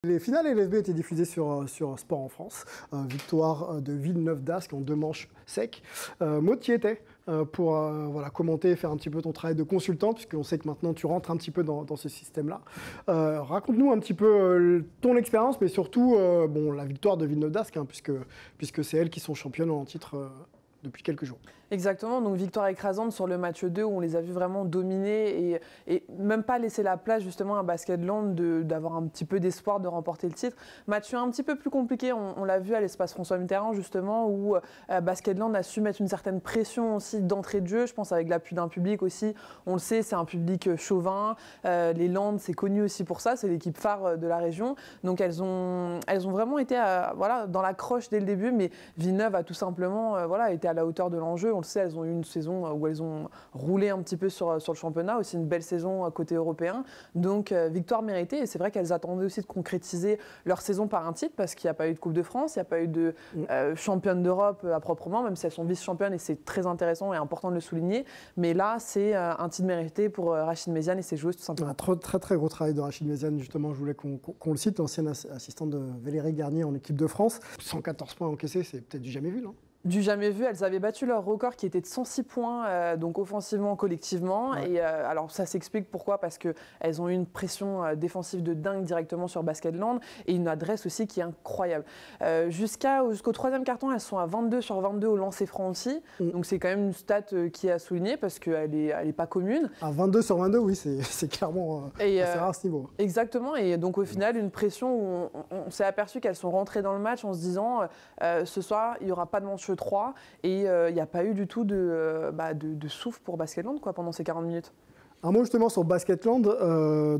Les finales LFB étaient diffusées sur Sport en France. Victoire de Villeneuve d'Ascq en 2 manches secs. Maud, tu y étais pour voilà, commenter et faire un petit peu ton travail de consultant, puisqu'on sait que maintenant tu rentres un petit peu dans ce système-là. Raconte-nous un petit peu ton expérience, mais surtout bon, la victoire de Villeneuve d'Ascq, hein, puisque c'est elles qui sont championnes en titre depuis quelques jours. Exactement, donc victoire écrasante sur le match 2 où on les a vus vraiment dominer et même pas laisser la place justement à Basketland d'avoir un petit peu d'espoir de remporter le titre. Match un petit peu plus compliqué, on l'a vu à l'espace François Mitterrand justement où Basketland a su mettre une certaine pression aussi d'entrée de jeu, je pense avec l'appui d'un public aussi, on le sait c'est un public chauvin, les Landes c'est connu aussi pour ça, c'est l'équipe phare de la région, donc elles ont vraiment été voilà, dans la croche dès le début, mais Villeneuve a tout simplement voilà, été à la hauteur de l'enjeu. On le sait, elles ont eu une saison où elles ont roulé un petit peu sur le championnat, aussi une belle saison côté européen. Donc victoire méritée, et c'est vrai qu'elles attendaient aussi de concrétiser leur saison par un titre, parce qu'il n'y a pas eu de Coupe de France, il n'y a pas eu de championne d'Europe à proprement, même si elles sont vice-championnes, et c'est très intéressant et important de le souligner. Mais là, c'est un titre mérité pour Rachid Méziane et ses joueuses tout simplement. Un très gros travail de Rachid Méziane, justement, je voulais qu'on le cite, l'ancienne assistante de Valérie Garnier en équipe de France. 114 points encaissés, c'est peut-être du jamais vu, non ? Du jamais vu, elles avaient battu leur record qui était de 106 points, donc offensivement, collectivement. Ouais. Et alors ça s'explique pourquoi, parce qu'elles ont eu une pression défensive de dingue directement sur Basketland et une adresse aussi qui est incroyable. Jusqu'au 3e carton, elles sont à 22 sur 22 au lancer franc aussi. Donc c'est quand même une stat qui est à souligner parce qu'elle est pas commune. À 22 sur 22, oui, c'est clairement assez rare à ce niveau. Exactement, et donc au final, une pression où on s'est aperçu qu'elles sont rentrées dans le match en se disant ce soir, il n'y aura pas de manche 3 et il n'y a pas eu du tout de souffle pour Basketland quoi, pendant ces 40 minutes. Un mot justement sur Basketland,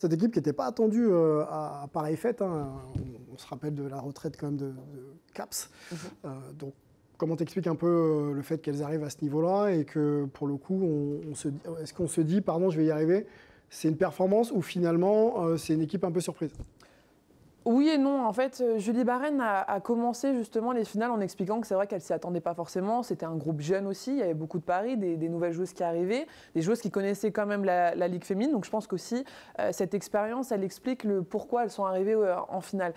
cette équipe qui n'était pas attendue à pareille fête, hein. On se rappelle de la retraite quand même de Caps. Donc comment t'expliques un peu le fait qu'elles arrivent à ce niveau-là et que pour le coup, est-ce qu'on se dit, pardon, je vais y arriver, c'est une performance ou finalement c'est une équipe un peu surprise ? Oui et non. En fait, Julie Barène a commencé justement les finales en expliquant que c'est vrai qu'elle ne s'y attendait pas forcément. C'était un groupe jeune aussi. Il y avait beaucoup de paris, des nouvelles joueuses qui arrivaient, des joueuses qui connaissaient quand même la Ligue féminine. Donc je pense qu'aussi, cette expérience, elle explique le pourquoi elles sont arrivées en finale.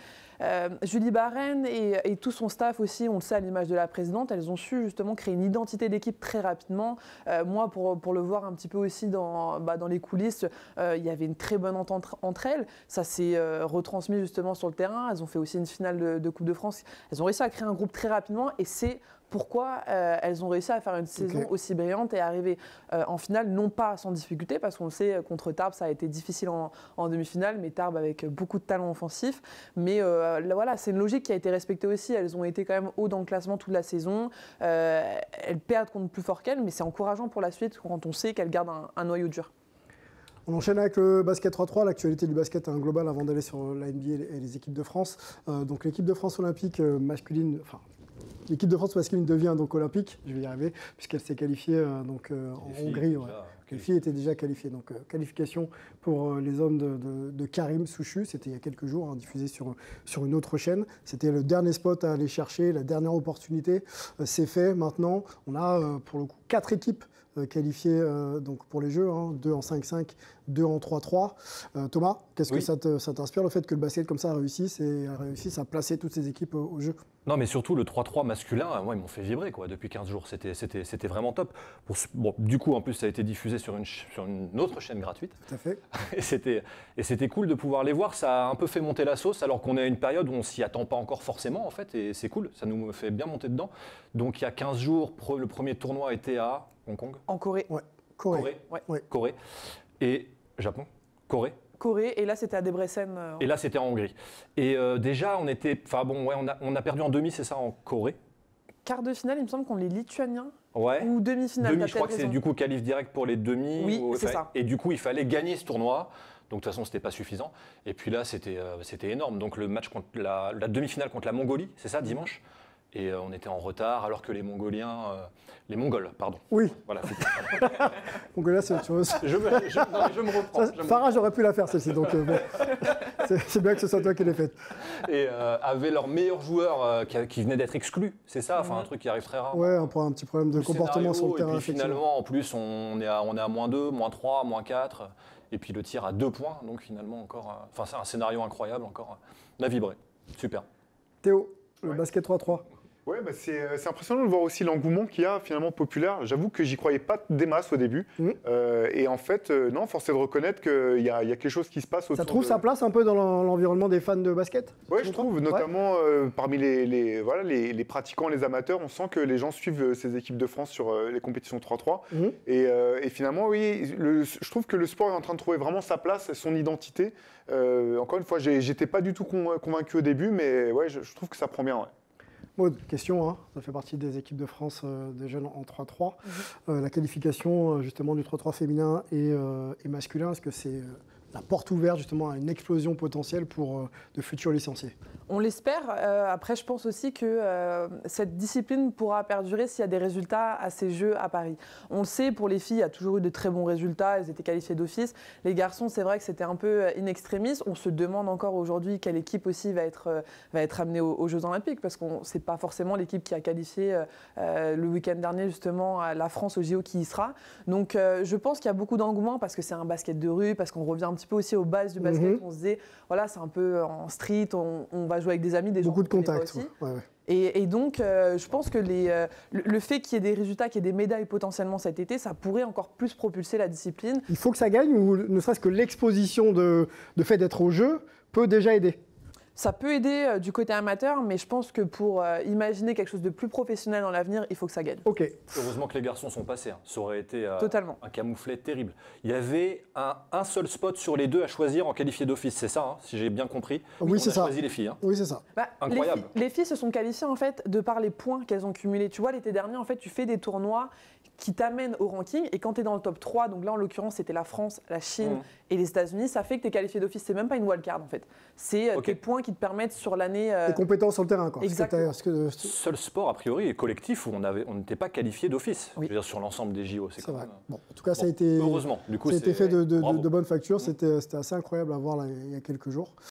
Julie Barène et tout son staff aussi, on le sait à l'image de la présidente, elles ont su justement créer une identité d'équipe très rapidement. Moi, pour le voir un petit peu aussi dans les coulisses, il y avait une très bonne entente entre elles. Ça s'est retransmis justement sur le terrain. Elles ont fait aussi une finale de Coupe de France. Elles ont réussi à créer un groupe très rapidement et c'est pourquoi elles ont réussi à faire une saison aussi brillante et arriver en finale, non pas sans difficulté, parce qu'on le sait, contre Tarbes, ça a été difficile en demi-finale, mais Tarbes avec beaucoup de talent offensif. Mais voilà, c'est une logique qui a été respectée aussi. Elles ont été quand même haut dans le classement toute la saison. Elles perdent contre plus fort qu'elles, mais c'est encourageant pour la suite quand on sait qu'elles gardent un noyau dur. On enchaîne avec le basket 3-3, l'actualité du basket un global avant d'aller sur la NBA et les équipes de France. Donc l'équipe de France olympique masculine, enfin l'équipe de France masculine devient donc olympique, je vais y arriver, puisqu'elle s'est qualifiée en Hongrie. Ouais. Les filles étaient déjà qualifiées, donc qualification pour les hommes de Karim Souchu, c'était il y a quelques jours, hein, diffusé sur une autre chaîne. C'était le dernier spot à aller chercher, la dernière opportunité. C'est fait maintenant. On a pour le coup 4 équipes qualifiées donc pour les Jeux, hein, 2 en 5-5, 2 en 3-3. Thomas, qu'est-ce que ça t'inspire, le fait que le basket comme ça réussisse à placer toutes ces équipes aux Jeux? Non, mais surtout le 3-3 masculin, moi, ils m'ont fait vibrer quoi, depuis 15 jours. C'était vraiment top. Bon, du coup, en plus, ça a été diffusé sur une autre chaîne gratuite. Tout à fait. Et c'était cool de pouvoir les voir. Ça a un peu fait monter la sauce, alors qu'on est à une période où on s'y attend pas encore forcément, en fait. Et c'est cool, ça nous fait bien monter dedans. Donc, il y a 15 jours, le premier tournoi était à Hong Kong. En Corée. Ouais. Corée. Et Japon. Corée, et là c'était à Debrecen. Et là c'était en Hongrie. Et déjà on a perdu en demi, c'est ça, en Corée. Quart de finale, il me semble qu'on les Lituaniens. Ouais. Ou demi-finale. Je crois que c'est du coup qualif direct pour les demi. Oui, c'est ça. Et du coup il fallait gagner ce tournoi. Donc de toute façon c'était pas suffisant. Et puis là c'était énorme. Donc le match contre la demi-finale contre la Mongolie, c'est ça, dimanche. Et on était en retard alors que les Mongols, pardon. Oui. Voilà. Mongolia, c'est autre chose. Je me reprends. Farah, j'aurais pu la faire celle-ci, donc bon. C'est bien que ce soit toi qui l'aies faite. Et avaient leur meilleur joueur qui venait d'être exclu, c'est ça, enfin un truc qui arrive très rare. Ouais, un petit problème de comportement sur le terrain. Et puis finalement, en plus, on est à -2, -3, -4. Et puis le tir à 2 points, donc finalement encore, enfin c'est un scénario incroyable, encore, on a vibré. Super. Théo, le basket 3-3. Ouais, bah c'est impressionnant de voir aussi l'engouement qu'il y a finalement populaire. J'avoue que j'y croyais pas des masses au début. Et en fait, non, force est de reconnaître qu'il y a quelque chose qui se passe autour. Ça trouve sa place un peu dans l'environnement des fans de basket? Oui, je trouve, notamment parmi les pratiquants, les amateurs, on sent que les gens suivent ces équipes de France sur les compétitions 3-3. Et finalement, oui, je trouve que le sport est en train de trouver vraiment sa place, son identité. Encore une fois, j'étais pas du tout convaincu au début, mais ouais, je trouve que ça prend bien. Ouais. Maud, question, hein, ça fait partie des équipes de France des jeunes en 3-3. La qualification justement du 3-3 féminin et masculin, est-ce que c'est la porte ouverte justement à une explosion potentielle pour de futurs licenciés? On l'espère. Après, je pense aussi que cette discipline pourra perdurer s'il y a des résultats à ces Jeux à Paris. On le sait, pour les filles, il y a toujours eu de très bons résultats. Elles étaient qualifiées d'office. Les garçons, c'est vrai que c'était un peu in extremis. On se demande encore aujourd'hui quelle équipe aussi va être amenée aux Jeux Olympiques, parce que ce n'est pas forcément l'équipe qui a qualifié le week-end dernier justement la France au JO qui y sera. Donc, je pense qu'il y a beaucoup d'engouement parce que c'est un basket de rue, parce qu'on revient un petit peu aussi aux bases du basket. On se disait, voilà, c'est un peu en street, on va jouer avec des amis, des gens beaucoup de contacts. Et donc, je pense que le fait qu'il y ait des résultats, qu'il y ait des médailles potentiellement cet été, ça pourrait encore plus propulser la discipline. Il faut que ça gagne, ou ne serait-ce que l'exposition de fait d'être au jeu peut déjà aider? Ça peut aider du côté amateur, mais je pense que pour imaginer quelque chose de plus professionnel dans l'avenir, il faut que ça gagne. Ok. Heureusement que les garçons sont passés. Hein. Ça aurait été Totalement. un camouflet terrible. Il y avait un seul spot sur les deux à choisir en qualifié d'office, c'est ça, hein, si j'ai bien compris. Oui, c'est ça. On a choisi les filles. Hein. Oui, c'est ça. Incroyable. Les filles se sont qualifiées en fait de par les points qu'elles ont cumulés. Tu vois, l'été dernier, en fait, tu fais des tournois qui t'amènent au ranking, et quand tu es dans le top 3, donc là en l'occurrence c'était la France, la Chine et les États-Unis, ça fait que tu es qualifié d'office. C'est même pas une wildcard en fait. C'est tes points qui te permettent sur l'année. Les compétences sur le terrain, quoi. Exactement. Seul sport a priori collectif où on n'était pas qualifié d'office. Oui. Je veux dire, sur l'ensemble des JO. C'est vrai. Bon, en tout cas, ça a été, heureusement. Du coup, ça a été fait de bonne facture. C'était assez incroyable à voir là, il y a quelques jours.